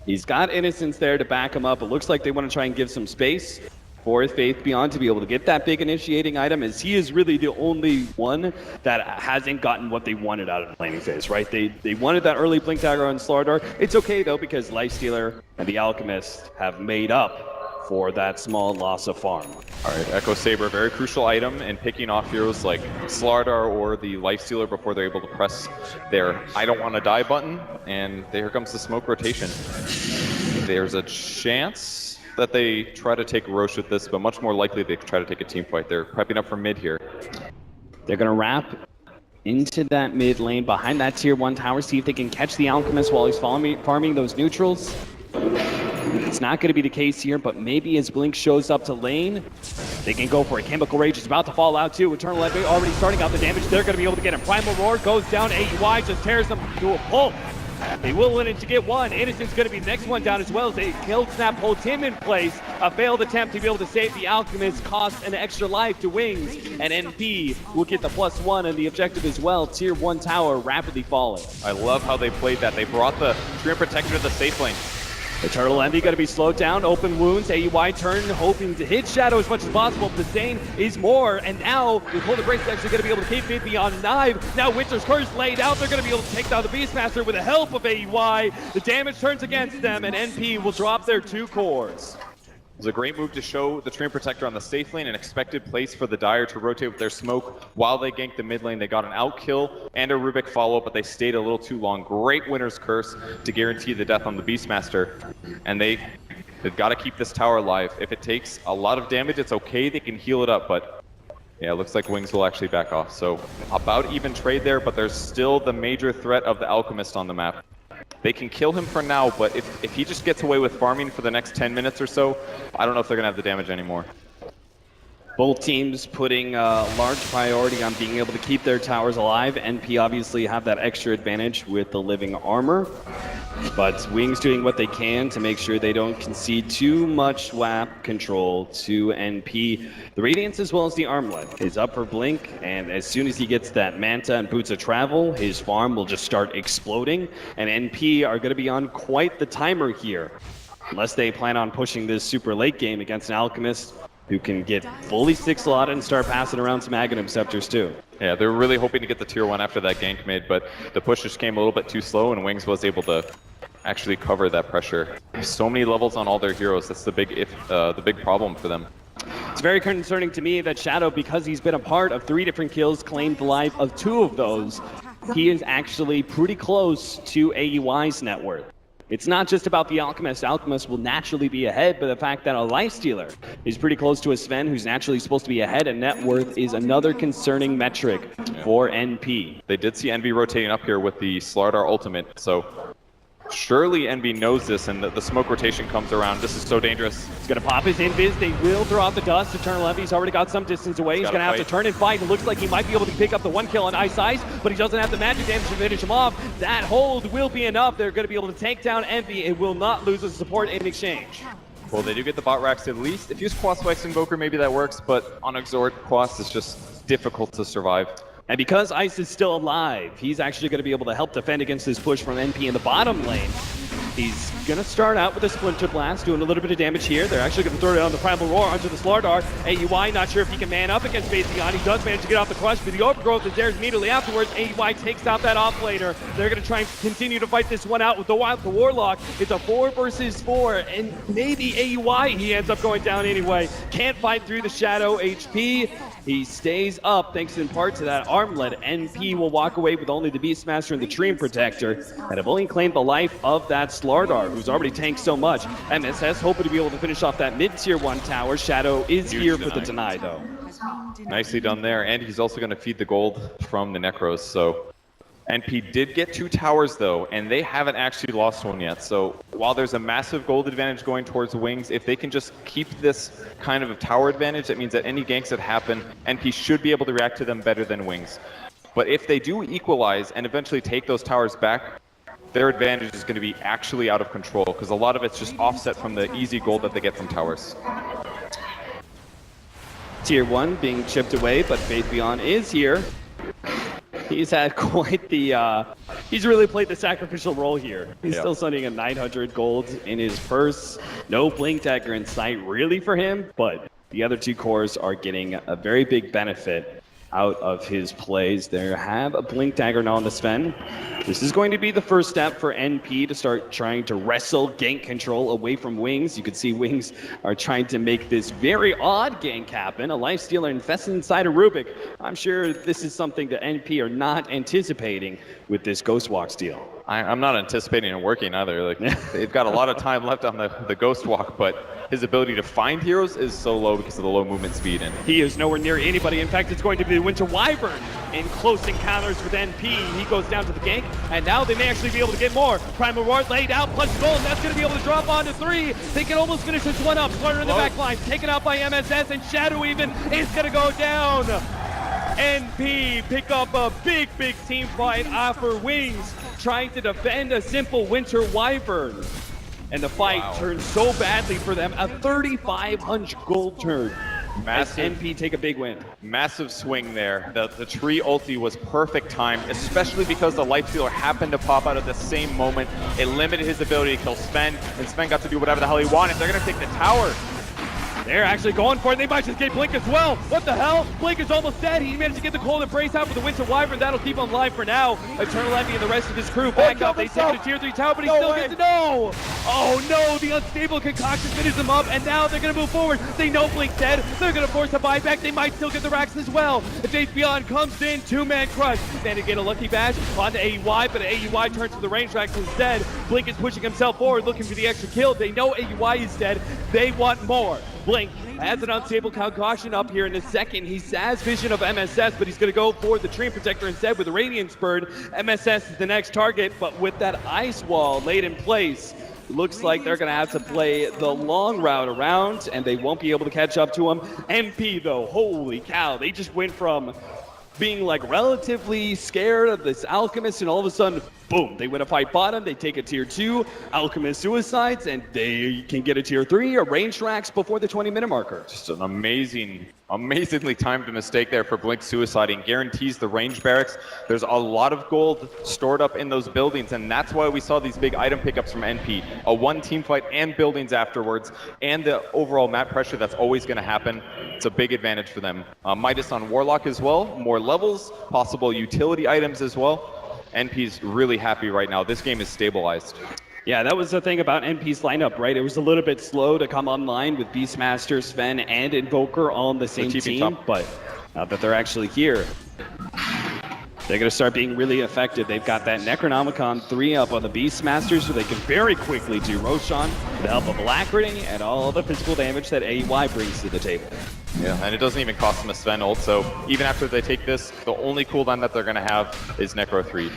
S5: He's got Innocence there to back him up. It looks like they want to try and give some space for Faith Beyond to be able to get that big initiating item, as he is really the only one that hasn't gotten what they wanted out of the laning phase, right? They wanted that early Blink Dagger on Slardar. It's okay though, because Lifestealer and the Alchemist have made up for that small loss of farm.
S6: All right, Echo Saber, very crucial item in picking off heroes like Slardar or the Lifestealer before they're able to press their I don't want to die button, and here comes the smoke rotation. There's a chance that they try to take Roche with this, but much more likely they try to take a team fight. They're prepping up for mid here.
S5: They're going to wrap into that mid lane behind that tier 1 tower, see if they can catch the Alchemist while he's farming those neutrals. It's not going to be the case here, but maybe as Blink shows up to lane, they can go for a Chemical Rage. It's about to fall out too. Eternal Envy already starting out the damage. They're going to be able to get him. Primal Roar goes down. AUI just tears them to a pulp. They will win it to get one. Innocent's going to be the next one down as well as they kill snap, holds him in place. A failed attempt to be able to save the Alchemist cost an extra life to Wings, and NP will get the +1 and the objective as well. Tier 1 tower rapidly falling.
S6: I love how they played that. They brought the Treant Protector to the safe lane.
S5: Eternal Envy going to be slowed down, open wounds, AUI turn, hoping to hit Shadow as much as possible, but Zane is more, and now, with Golden Brace, actually going to be able to keep it beyond Knife. Now Winter's Curse laid out, they're going to be able to take down the Beastmaster with the help of AUI. The damage turns against them, and NP will drop their 2 cores.
S6: It was a great move to show the Treant Protector on the safe lane, an expected place for the Dire to rotate with their smoke. While they ganked the mid lane, they got an out kill and a Rubik follow-up, but they stayed a little too long. Great Winter's Curse to guarantee the death on the Beastmaster. And they've got to keep this tower alive. If it takes a lot of damage, it's okay, they can heal it up, but yeah, it looks like Wings will actually back off. So about even trade there, but there's still the major threat of the Alchemist on the map. They can kill him for now, but if he just gets away with farming for the next 10 minutes or so, I don't know if they're going to have the damage anymore.
S5: Both teams putting a large priority on being able to keep their towers alive. NP obviously have that extra advantage with the living armor, but Wings doing what they can to make sure they don't concede too much WAP control to NP. The Radiance as well as the Armlet is up for Blink, and as soon as he gets that Manta and Boots of Travel, his farm will just start exploding, and NP are going to be on quite the timer here, unless they plan on pushing this super late game against an Alchemist who can get fully 6-slotted and start passing around some Aghanim Scepters too.
S6: Yeah, they were really hoping to get the tier 1 after that gank mid, but the push just came a little bit too slow, and Wings was able to actually cover that pressure. There's so many levels on all their heroes. That's the big problem for them.
S5: It's very concerning to me that Shadow, because he's been a part of 3 different kills, claimed the life of 2 of those. He is actually pretty close to AUI's net worth. It's not just about the Alchemist. Alchemist will naturally be ahead, but the fact that a Lifestealer is pretty close to a Sven, who's naturally supposed to be ahead, and net worth is another concerning metric for NP.
S6: They did see Envy rotating up here with the Slardar ultimate, so surely Envy knows this, and the smoke rotation comes around. This is so dangerous.
S5: He's going to pop his invis. They will throw out the dust. Eternal Envy's already got some distance away. He's going to have to turn and fight. It looks like he might be able to pick up the 1 kill on Ice, but he doesn't have the magic damage to finish him off. That hold will be enough. They're going to be able to take down Envy and will not lose his support in exchange.
S6: Well, they do get the bot racks at least. If you use Quas Wax Invoker, maybe that works, but on Exort, Quas is just difficult to survive.
S5: And because Ice is still alive, he's actually going to be able to help defend against this push from NP in the bottom lane. He's going to start out with a Splinter Blast, doing a little bit of damage here. They're actually going to throw down the Primal Roar onto the Slardar. AUI not sure if he can man up against Bastian. He does manage to get off the crush, but the Overgrowth is there immediately afterwards. AUI takes out that offlaner. They're going to try and continue to fight this one out with the Warlock. It's a 4 versus 4, and maybe AUI, he ends up going down anyway. Can't fight through the Shadow HP. He stays up thanks in part to that armlet. NP will walk away with only the Beastmaster and the Treant Protector, and have only claimed the life of that Slardar, who's already tanked so much. MSS hoping to be able to finish off that mid-tier 1 tower. Shadow is here for the deny, though.
S6: Nicely done there, and he's also going to feed the gold from the Necros, so NP did get 2 towers though, and they haven't actually lost one yet. So while there's a massive gold advantage going towards Wings, if they can just keep this kind of a tower advantage, that means that any ganks that happen, NP should be able to react to them better than Wings. But if they do equalize and eventually take those towers back, their advantage is going to be actually out of control, because a lot of it's just offset from the easy gold that they get from towers.
S5: Tier 1 being chipped away, but Faith Beyond is here. He's had quite the, he's really played the sacrificial role here. He's still sending a 900 gold in his purse. No Blink Dagger in sight really for him, but the other 2 cores are getting a very big benefit out of his plays. There have a Blink Dagger now on the Sven. This is going to be the first step for NP to start trying to wrestle gank control away from Wings. You can see Wings are trying to make this very odd gank happen. A Lifestealer infested inside a Rubik. I'm sure this is something that NP are not anticipating with this Ghostwalk steal.
S6: I'm not anticipating it working either. Like they've got a lot of time left on the Ghost Walk, but his ability to find heroes is so low because of the low movement speed. And
S5: he is nowhere near anybody. In fact, it's going to be the Winter Wyvern in close encounters with NP. He goes down to the gank, and now they may actually be able to get more. Primal Ward laid out, plus gold, and that's going to be able to drop onto 3. They can almost finish this one up. Slaughter in the back line, taken out by MSS, and Shadow even is going to go down. NP pick up a big team fight offer wings, trying to defend a simple Winter Wyvern. And the fight turns so badly for them, a 3,500 gold turn. Massive. As NP take a big win.
S6: Massive swing there. The tree ulti was perfect time, especially because the Lifestealer happened to pop out at the same moment. It limited his ability to kill Sven, and Sven got to do whatever the hell he wanted. They're going to take the tower.
S5: They're actually going for it. They might just get Blink as well. What the hell? Blink is almost dead. He managed to get the Cold Embrace out for the Winter Wyvern. That'll keep him alive for now. Eternal Envy and the rest of his crew back up. They take the tier 3 tower, but he still gets it. No! Oh no, the unstable concoction finishes them up, and now they're going to move forward. They know Blink's dead. They're going to force a buyback. They might still get the racks as well. If Jace Beyond comes in, 2-man crush. Then to get a lucky bash onto AUI, but AUI turns to the range racks instead. Blink is pushing himself forward, looking for the extra kill. They know AUI is dead. They want more. Blink has an unstable concoction up here in a second. He has vision of MSS, but he's going to go for the Treant Protector instead with the Radiance Bird. MSS is the next target, but with that ice wall laid in place, looks like they're going to have to play the long route around, and they won't be able to catch up to him. MP, though, holy cow, they just went from being like relatively scared of this Alchemist, and all of a sudden, boom, they win a fight bottom, they take a tier 2, Alchemist suicides, and they can get a tier 3, or range racks before the 20-minute marker.
S6: Just an amazingly timed mistake there for Blink suiciding. Guarantees the range barracks. There's a lot of gold stored up in those buildings, and that's why we saw these big item pickups from NP. A 1 team fight and buildings afterwards, and the overall map pressure that's always going to happen. It's a big advantage for them. Midas on Warlock as well, more levels, possible utility items as well. NP's really happy right now. This game is stabilized.
S5: Yeah, that was the thing about NP's lineup, right? It was a little bit slow to come online with Beastmaster, Sven, and Invoker all on the same team, but now that they're actually here, they're going to start being really effective. They've got that Necronomicon 3 up on the Beastmaster, so they can very quickly do Roshan with the help of Alacrity and all the physical damage that AUI brings to the table.
S6: Yeah, and it doesn't even cost them a Sven ult, so even after they take this, the only cooldown that they're going to have is Necro 3.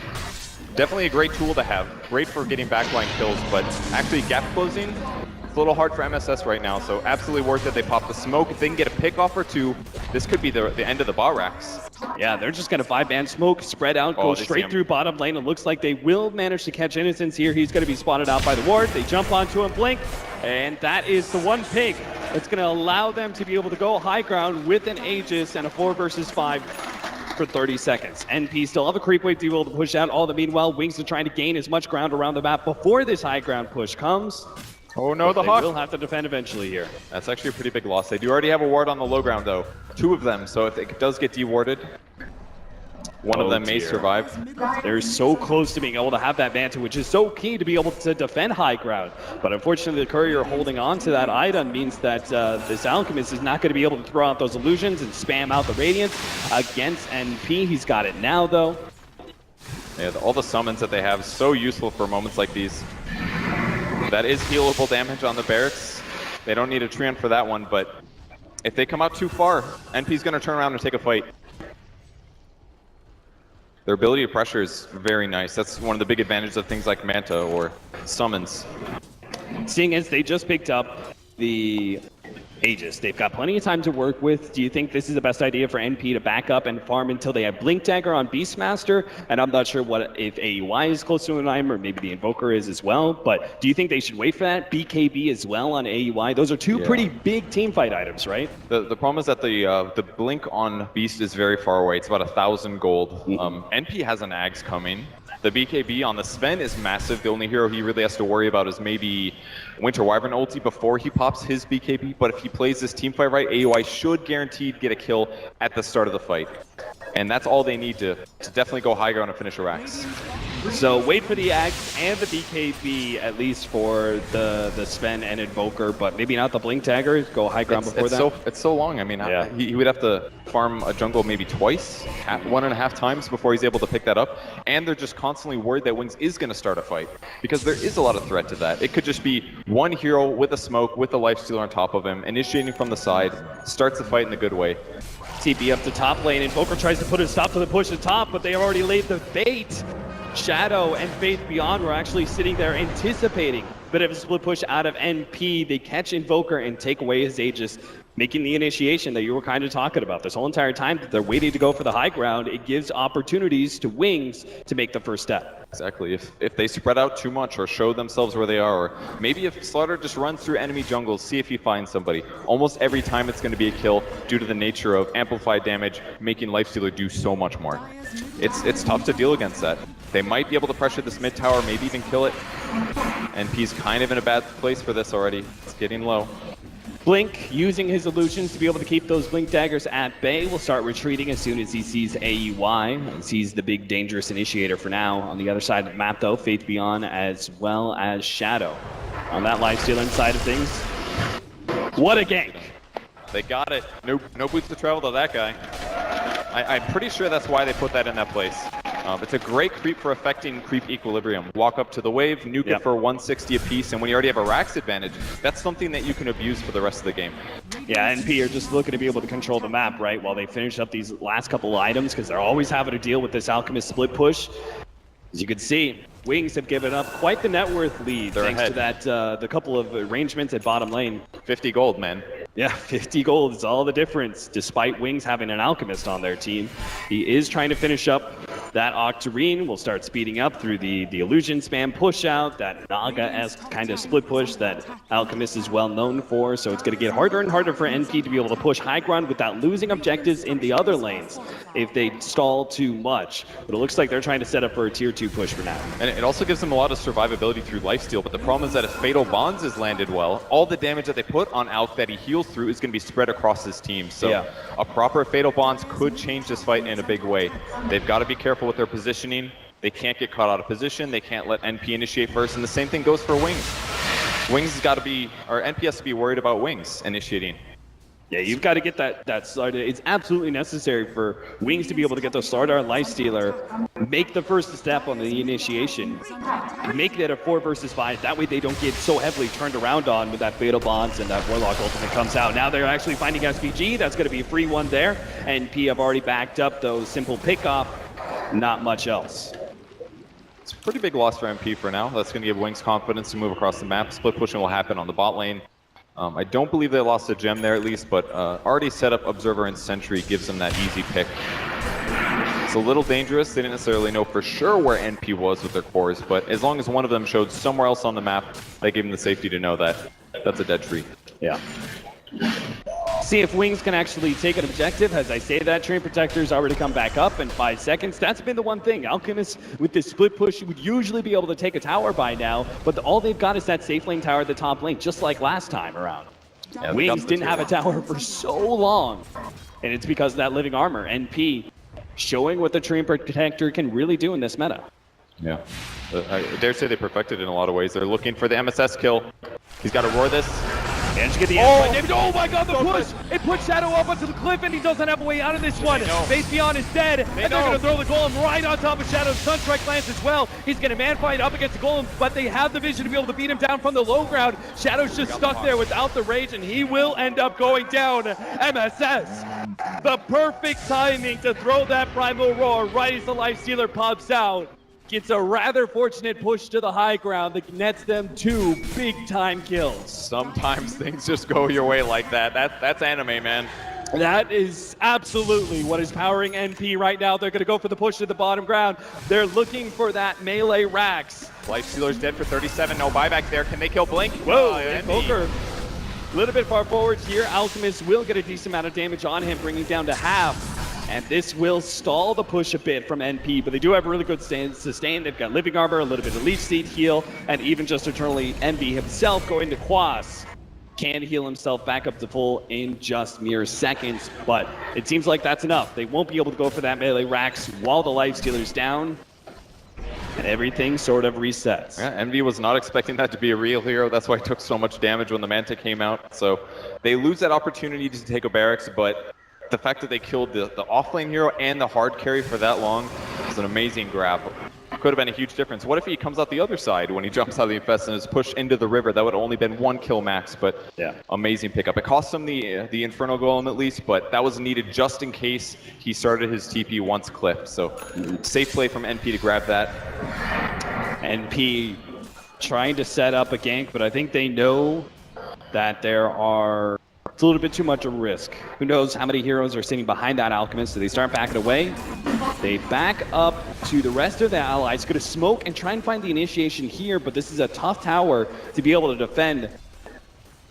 S6: Definitely a great tool to have. Great for getting backline kills, but actually gap closing, it's a little hard for MSS right now, so absolutely worth it. They pop the smoke. If they can get a pick off or 2, this could be the end of the bot racks.
S5: Yeah, they're just going to 5-man smoke, spread out, go straight through bottom lane. It looks like they will manage to catch Innocence here. He's going to be spotted out by the ward. They jump onto him, Blink, and that is the one pick that's going to allow them to be able to go high ground with an Aegis and a 4 versus 5 for 30 seconds. NP still have a creep wave to be able to push out. All the meanwhile, Wings are trying to gain as much ground around the map before this high ground push comes.
S6: Oh no, the Hawk.
S5: They will have to defend eventually here.
S6: That's actually a pretty big loss. They do already have a ward on the low ground though. 2 of them, so if it does get dewarded, one of them may survive.
S5: They're so close to being able to have that Manta, which is so key to be able to defend high ground. But unfortunately, the Courier holding on to that item means that this Alchemist is not going to be able to throw out those illusions and spam out the Radiance against NP. He's got it now, though.
S6: Yeah, all the summons that they have, so useful for moments like these. That is healable damage on the barracks. They don't need a Treant for that one, but if they come out too far, NP's going to turn around and take a fight. Their ability to pressure is very nice. That's one of the big advantages of things like Manta or summons.
S5: Seeing as they just picked up the Aegis, they've got plenty of time to work with. Do you think this is the best idea for NP to back up and farm until they have Blink Dagger on Beastmaster? And I'm not sure what if AUI is close to an item, or maybe the Invoker is as well. But do you think they should wait for that? BKB as well on AUI? Those are 2 pretty big teamfight items, right?
S6: The problem is that the Blink on Beast is very far away. It's about 1,000 gold. NP has an Ags coming. The BKB on the Sven is massive. The only hero he really has to worry about is maybe Winter Wyvern ulti before he pops his BKB. But if he plays this teamfight right, AUI should guaranteed get a kill at the start of the fight. And that's all they need to definitely go high ground and finish a Rax.
S5: So wait for the Axe and the BKB, at least for the Sven and Invoker, but maybe not the Blink Dagger. Go high ground before that.
S6: It's so long. I mean,
S5: Yeah.
S6: he would have to farm a jungle maybe twice, 1.5 times before he's able to pick that up. And they're just constantly worried that Wings is going to start a fight, because there is a lot of threat to that. It could just be one hero with a smoke, with a lifestealer on top of him, initiating from the side, starts the fight in a good way.
S5: TP up to top lane. Invoker tries to put a stop to the push at top, but they already laid the bait. Shadow and Faith Beyond were actually sitting there anticipating a bit of a split push out of NP. They catch Invoker and take away his Aegis, making the initiation that you were kind of talking about. This whole entire time that they're waiting to go for the high ground, it gives opportunities to Wings to make the first step.
S6: Exactly. If they spread out too much or show themselves where they are, or maybe if Slaughter just runs through enemy jungles, see if he finds somebody. Almost every time it's going to be a kill due to the nature of amplified damage, making Lifestealer do so much more. It's tough to deal against that. They might be able to pressure this mid tower, maybe even kill it. NP's kind of in a bad place for this already. It's getting low.
S5: Blink, using his illusions to be able to keep those Blink Daggers at bay, will start retreating as soon as he sees AUI. And sees the big dangerous initiator for now. On the other side of the map though, Faith Beyond as well as Shadow. On that Lifestealer side of things, what a gank.
S6: They got it. No boots to travel to that guy. I'm pretty sure that's why they put that in that place. It's a great creep for affecting creep equilibrium. Walk up to the wave, nuke it for 160 apiece, and when you already have a Rax advantage, that's something that you can abuse for the rest of the game.
S5: Yeah, NP are just looking to be able to control the map, right, while they finish up these last couple items, because they're always having to deal with this Alchemist split push. As you can see, Wings have given up quite the net worth lead thanks to that the couple of arrangements at bottom lane.
S6: 50 gold, man.
S5: Yeah, 50 gold is all the difference, despite Wings having an Alchemist on their team. He is trying to finish up that Octarine. Will start speeding up through the illusion spam push out, that Naga-esque kind of split push that Alchemist is well known for. So it's going to get harder and harder for NP to be able to push high ground without losing objectives in the other lanes if they stall too much. But it looks like they're trying to set up for a tier 2 push for now.
S6: And it also gives them a lot of survivability through lifesteal, but the problem is that if Fatal Bonds is landed well, all the damage that they put on Alk that he heals through is going to be spread across his team. So a proper Fatal Bonds could change this fight in a big way. They've got to be careful with their positioning. They can't get caught out of position. They can't let NP initiate first, and the same thing goes for Wings. Wings has got to be, or NP has to be worried about Wings initiating.
S5: Yeah, you've got to get that started. It's absolutely necessary for Wings to be able to get the starter on Lifestealer, make the first step on the initiation, make that a 4 versus 5. That way they don't get so heavily turned around on with that Fatal Bonds and that Warlock ultimate comes out. Now they're actually finding SVG. That's going to be a free one there. And P have already backed up those simple pickoff. Not much else.
S6: It's a pretty big loss for MP for now. That's going to give Wings confidence to move across the map. Split pushing will happen on the bot lane. I don't believe they lost a gem there at least, but already set up Observer and Sentry gives them that easy pick. It's a little dangerous. They didn't necessarily know for sure where NP was with their cores, but as long as one of them showed somewhere else on the map, that gave them the safety to know that that's a dead tree.
S5: Yeah. See if Wings can actually take an objective. As I say that, Train Protector's already come back up in 5 seconds. That's been the one thing. Alchemist, with this split push, would usually be able to take a tower by now, but all they've got is that safe lane tower at the top lane, just like last time around. Yeah, Wings didn't have a tower for so long, and it's because of that living armor. NP showing what the Train Protector can really do in this meta.
S6: Yeah. I dare say they perfected it in a lot of ways. They're looking for the MSS kill. He's got to roar this.
S5: And get the oh my god, the push! It puts Shadow up onto the cliff, and he doesn't have a way out of this one. Faith Beyond is dead, and they're going to throw the Golem right on top of Shadow. Sunstrike lands as well. He's going to man-fight up against the Golem, but they have the vision to be able to beat him down from the low ground. Shadow's just stuck there without the rage, and he will end up going down. MSS, the perfect timing to throw that Primal Roar right as the Lifestealer pops out. Gets a rather fortunate push to the high ground that nets them 2 big-time kills.
S6: Sometimes things just go your way like that. That's anime, man.
S5: That is absolutely what is powering NP right now. They're going to go for the push to the bottom ground. They're looking for that melee Rax.
S6: Lifestealer's dead for 37. No buyback there. Can they kill Blink?
S5: Whoa, Poker. A little bit far forward here. Alchemist will get a decent amount of damage on him, bringing down to half. And this will stall the push a bit from NP, but they do have a really good sustain. They've got Living Armor, a little bit of Leech Seed heal, and even just eternally Envy himself going to Quas can heal himself back up to full in just mere seconds, but it seems like that's enough. They won't be able to go for that melee Rax while the Lifestealer's down. and everything sort of resets.
S6: Yeah, Envy was not expecting that to be a real hero. That's why it took so much damage when the Manta came out. So they lose that opportunity to take a barracks, but the fact that they killed the offlane hero and the hard carry for that long is an amazing grab. Could have been a huge difference. What if he comes out the other side when he jumps out of the infest and is pushed into the river? That would have only been 1 kill max, but
S5: yeah,
S6: amazing pickup. It cost him the Inferno Golem at least, but that was needed just in case he started his TP once clipped. So safe play from NP to grab that.
S5: NP trying to set up a gank, but I think they know that it's a little bit too much of a risk. Who knows how many heroes are sitting behind that Alchemist, so they start backing away. They back up to the rest of the allies, going to smoke and try and find the initiation here, but this is a tough tower to be able to defend.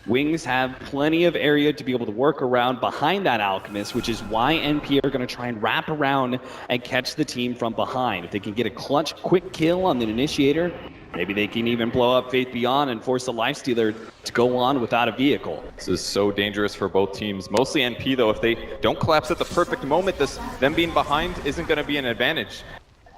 S5: Wings have plenty of area to be able to work around behind that Alchemist, which is why NP are going to try and wrap around and catch the team from behind. If they can get a clutch, quick kill on the initiator, maybe they can even blow up Faith Beyond and force the Lifestealer to go on without a vehicle.
S6: This is so dangerous for both teams. Mostly NP though, if they don't collapse at the perfect moment, them being behind isn't going to be an advantage.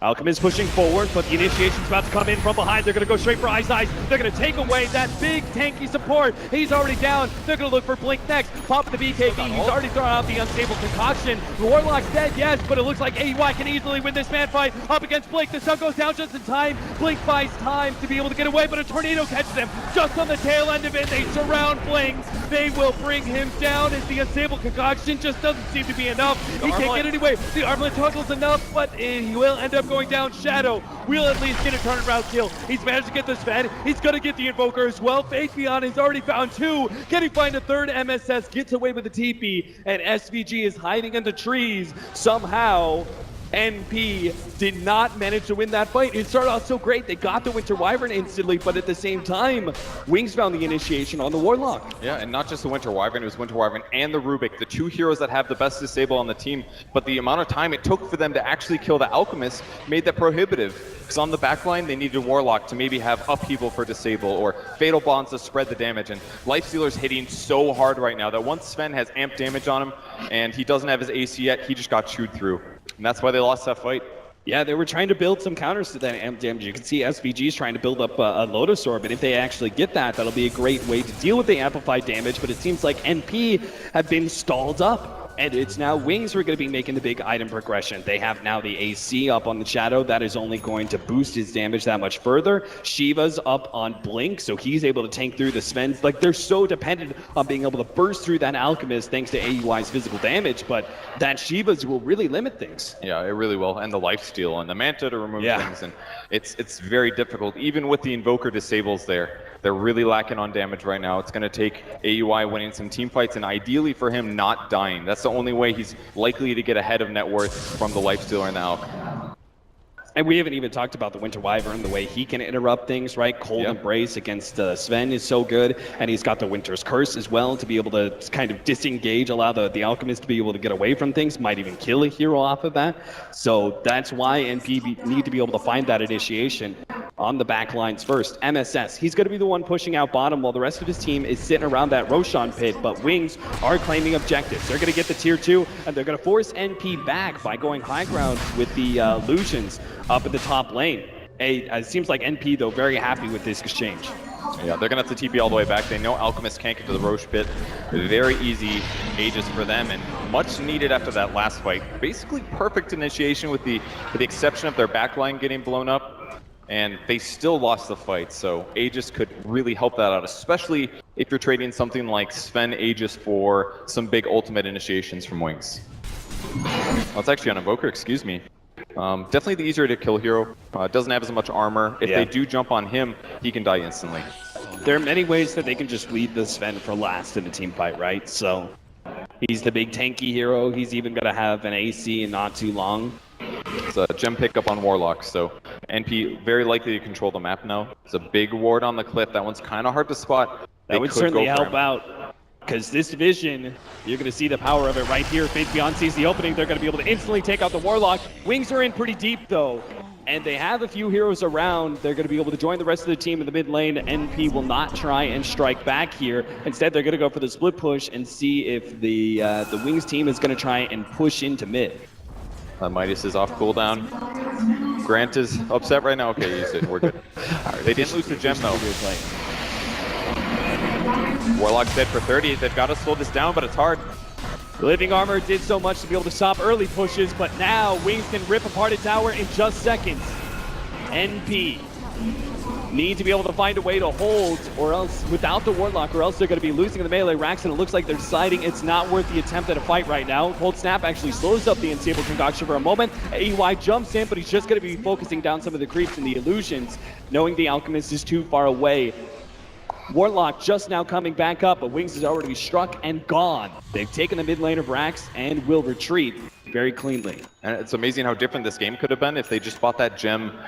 S4: Alchemist pushing forward, but the initiation's about to come in from behind. They're going to go straight for Ice. They're going to take away that big tanky support. He's already down. They're going to look for Blink next. Pop the BKB. He's already thrown out the unstable concoction. The Warlock's dead, yes, but it looks like AY can easily win this man fight up against Blink. The sun goes down just in time. Blink buys time to be able to get away, but a tornado catches him just on the tail end of it. They surround Blink. They will bring him down as the unstable concoction just doesn't seem to be enough. He can't get anyway. The armlet toggles enough, but he will end up going down. Shadow will at least get a turnaround kill. He's managed to get the Sven. He's going to get the Invoker as well. Faith Beyond has already found 2. Can he find a third? MSS gets away with the TP, and SVG is hiding in the trees. Somehow, NP did not manage to win that fight. It started out so great. They got the Winter Wyvern instantly, but at the same time, Wings found the initiation on the Warlock.
S6: Yeah, and not just the Winter Wyvern, it was Winter Wyvern and the Rubik, the 2 heroes that have the best disable on the team. But the amount of time it took for them to actually kill the Alchemist made that prohibitive. Because on the backline, they needed Warlock to maybe have upheaval for disable or Fatal Bonds to spread the damage. And Lifestealer's hitting so hard right now that once Sven has amp damage on him and he doesn't have his AC yet, he just got chewed through. And that's why they lost that fight.
S5: Yeah, they were trying to build some counters to that amp damage. You can see SVG's trying to build up a Lotus Orb, and if they actually get that, that'll be a great way to deal with the amplified damage, but it seems like NP have been stalled up. And it's now Wings who are going to be making the big item progression. They have now the AC up on the Shadow. That is only going to boost his damage that much further. Shiva's up on Blink, so he's able to tank through the Svens. Like, they're so dependent on being able to burst through that Alchemist thanks to AUI's physical damage, but that Shiva's will really limit things.
S6: Yeah, it really will. And the lifesteal and the Manta to remove things. And it's very difficult, even with the Invoker disables there. They're really lacking on damage right now. It's going to take AUI winning some team fights and ideally for him not dying. That's the only way he's likely to get ahead of net worth from the Lifestealer and the Alch.
S5: And we haven't even talked about the Winter Wyvern, the way he can interrupt things, right? Cold Embrace against Sven is so good, and he's got the Winter's Curse as well to be able to kind of disengage, allow the Alchemist to be able to get away from things, might even kill a hero off of that. So that's why NP need to be able to find that initiation on the back lines first. MSS, he's going to be the one pushing out bottom while the rest of his team is sitting around that Roshan pit, but Wings are claiming objectives. They're going to get the tier 2, and they're going to force NP back by going high ground with the Illusions up at the top lane. It seems like NP, though, very happy with this exchange.
S6: Yeah, they're going to have to TP all the way back. They know Alchemist can't get to the Roche pit. Very easy Aegis for them, and much needed after that last fight. Basically perfect initiation with the exception of their backline getting blown up. And they still lost the fight, so Aegis could really help that out, especially if you're trading something like Sven Aegis for some big ultimate initiations from Wings. Well, it's actually on Invoker, excuse me. Definitely the easier to kill hero. Doesn't have as much armor. If they do jump on him, he can die instantly.
S5: There are many ways that they can just leave the Sven for last in a team fight, right? So he's the big tanky hero. He's even going to have an AC in not too long.
S6: It's a gem pickup on Warlock, so NP very likely to control the map now. It's a big ward on the cliff. That one's kind of hard to spot.
S5: That would certainly help out, because this division, you're going to see the power of it right here. Faith Beyond sees the opening. They're going to be able to instantly take out the Warlock. Wings are in pretty deep, though, and they have a few heroes around. They're going to be able to join the rest of the team in the mid lane. NP will not try and strike back here. Instead, they're going to go for the split push and see if the Wings team is going to try and push into mid.
S6: Midas is off cooldown. Grant is upset right now. Okay, he's it. We're good. They didn't lose the gem though. Warlock's dead for 30. They've got to slow this down, but it's hard.
S5: Living Armor did so much to be able to stop early pushes, but now Wings can rip apart a tower in just seconds. NP need to be able to find a way to hold, or else without the Warlock, or else they're going to be losing in the melee racks, and it looks like they're deciding it's not worth the attempt at a fight right now. Cold Snap actually slows up the Unstable Concoction for a moment. AUI jumps in, but he's just going to be focusing down some of the creeps and the illusions, knowing the Alchemist is too far away. Warlock just now coming back up, but Wings is already struck and gone. They've taken the mid lane of Rax and will retreat very cleanly.
S6: And it's amazing how different this game could have been if they just bought that gem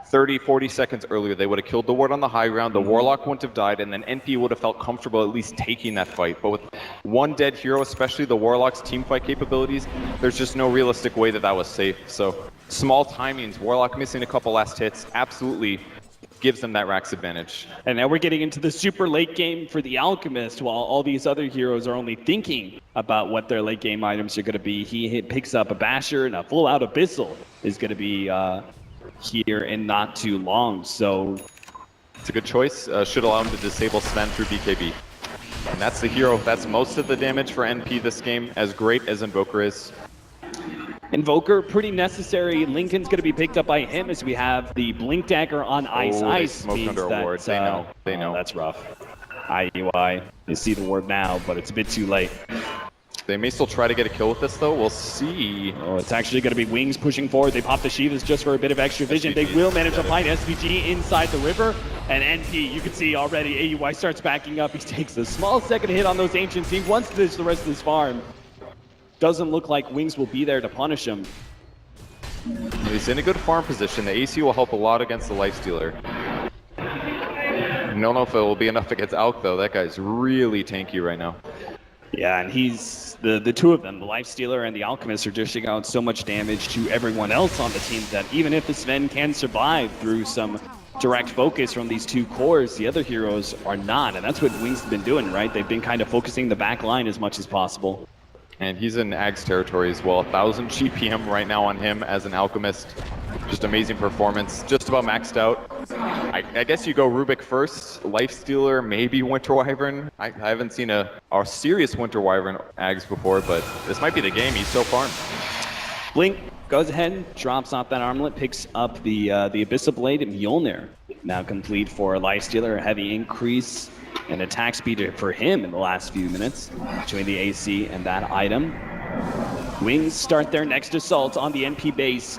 S6: 30, 40 seconds earlier. They would have killed the ward on the high ground, the Warlock wouldn't have died, and then NP would have felt comfortable at least taking that fight. But with one dead hero, especially the Warlock's teamfight capabilities, there's just no realistic way that that was safe. So small timings, Warlock missing a couple last hits, absolutely gives them that Rax advantage.
S5: And now we're getting into the super late game for the Alchemist, while all these other heroes are only thinking about what their late game items are going to be. He picks up a Basher, and a full out Abyssal is going to be here in not too long. So
S6: it's a good choice. Should allow him to disable Sven through BKB. And that's the hero. That's most of the damage for NP this game, as great as Invoker is.
S5: Invoker, pretty necessary. Lincoln's going to be picked up by him as we have the Blink Dagger on Ice.
S6: They
S5: Ice
S6: smoked
S5: means
S6: under a
S5: that,
S6: ward. They know. They know.
S5: That's rough. IUI. They see the ward now, but it's a bit too late.
S6: They may still try to get a kill with this, though. We'll see.
S5: Oh, it's actually going to be Wings pushing forward. They pop the Shivas just for a bit of extra vision. They will manage to find SVG inside the river. And NP, you can see already, AUI starts backing up. He takes a small second hit on those Ancients. He wants this the rest of this farm. Doesn't look like Wings will be there to punish him.
S6: He's in a good farm position. The AC will help a lot against the Lifestealer. I don't know if it will be enough against Alk, though. That guy's really tanky right now.
S5: Yeah, and he's the two of them, the Lifestealer and the Alchemist, are dishing out so much damage to everyone else on the team that even if the Sven can survive through some direct focus from these two cores, the other heroes are not. And that's what Wings have been doing, right? They've been kind of focusing the back line as much as possible.
S6: And he's in Ag's territory as well. 1,000 GPM right now on him as an Alchemist. Just amazing performance. Just about maxed out. I guess you go Rubik first. Lifestealer, maybe Winter Wyvern. I haven't seen a serious Winter Wyvern Ags before, but this might be the game. He's so farmed.
S5: Blink goes ahead, drops off that armlet, picks up the Abyssal Blade, and Mjolnir now complete for Lifestealer. A heavy increase and attack speed for him in the last few minutes between the AC and that item. Wings start their next assault on the NP base.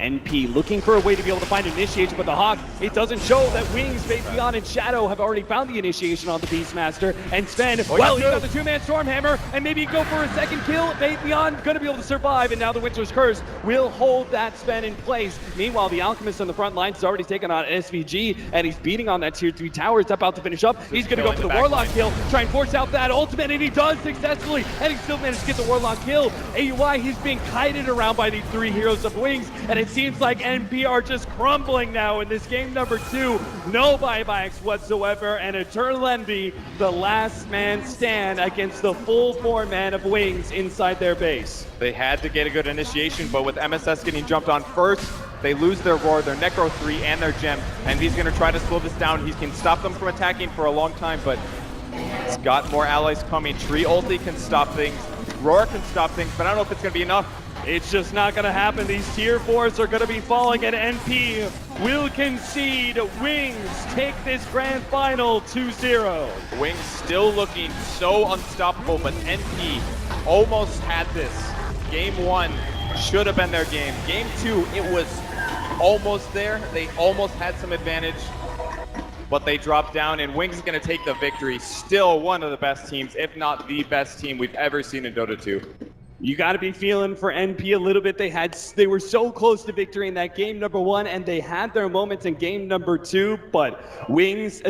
S5: NP looking for a way to be able to find initiation, but the Hawk, it doesn't show that Wings, Faithion, and Shadow have already found the initiation on the Beastmaster. And Sven, well, he's got the two-man Stormhammer, and maybe go for a second kill. Faithion gonna be able to survive, and now the Winter's Curse will hold that Sven in place. Meanwhile, the Alchemist on the front lines has already taken on SVG, and he's beating on that tier 3 tower. It's about to finish up. He's gonna go for the Warlock kill, try and force out that ultimate, and he does successfully, and he still managed to get the Warlock kill. AUI, he's being kited around by these three heroes of Wings, and it seems like NP are just crumbling now in this game number 2. No buybacks whatsoever, and Eternal Envy, the last man stand against the full 4-man of Wings inside their base.
S6: They had to get a good initiation, but with MSS getting jumped on first, they lose their Roar, their Necro 3, and their Gem, and he's going to try to slow this down. He can stop them from attacking for a long time, but he's got more allies coming. Tree ulti can stop things, Roar can stop things, but I don't know if it's going to be enough.
S5: It's just not going to happen. These tier 4s are going to be falling, and NP will concede. Wings take this grand final 2-0.
S6: Wings still looking so unstoppable, but NP almost had this. Game 1 should have been their game. Game 2, it was almost there. They almost had some advantage, but they dropped down, and Wings is going to take the victory. Still one of the best teams, if not the best team we've ever seen in Dota 2.
S5: You got to be feeling for NP a little bit. They were so close to victory in that game number 1, and they had their moments in game number 2, but Wings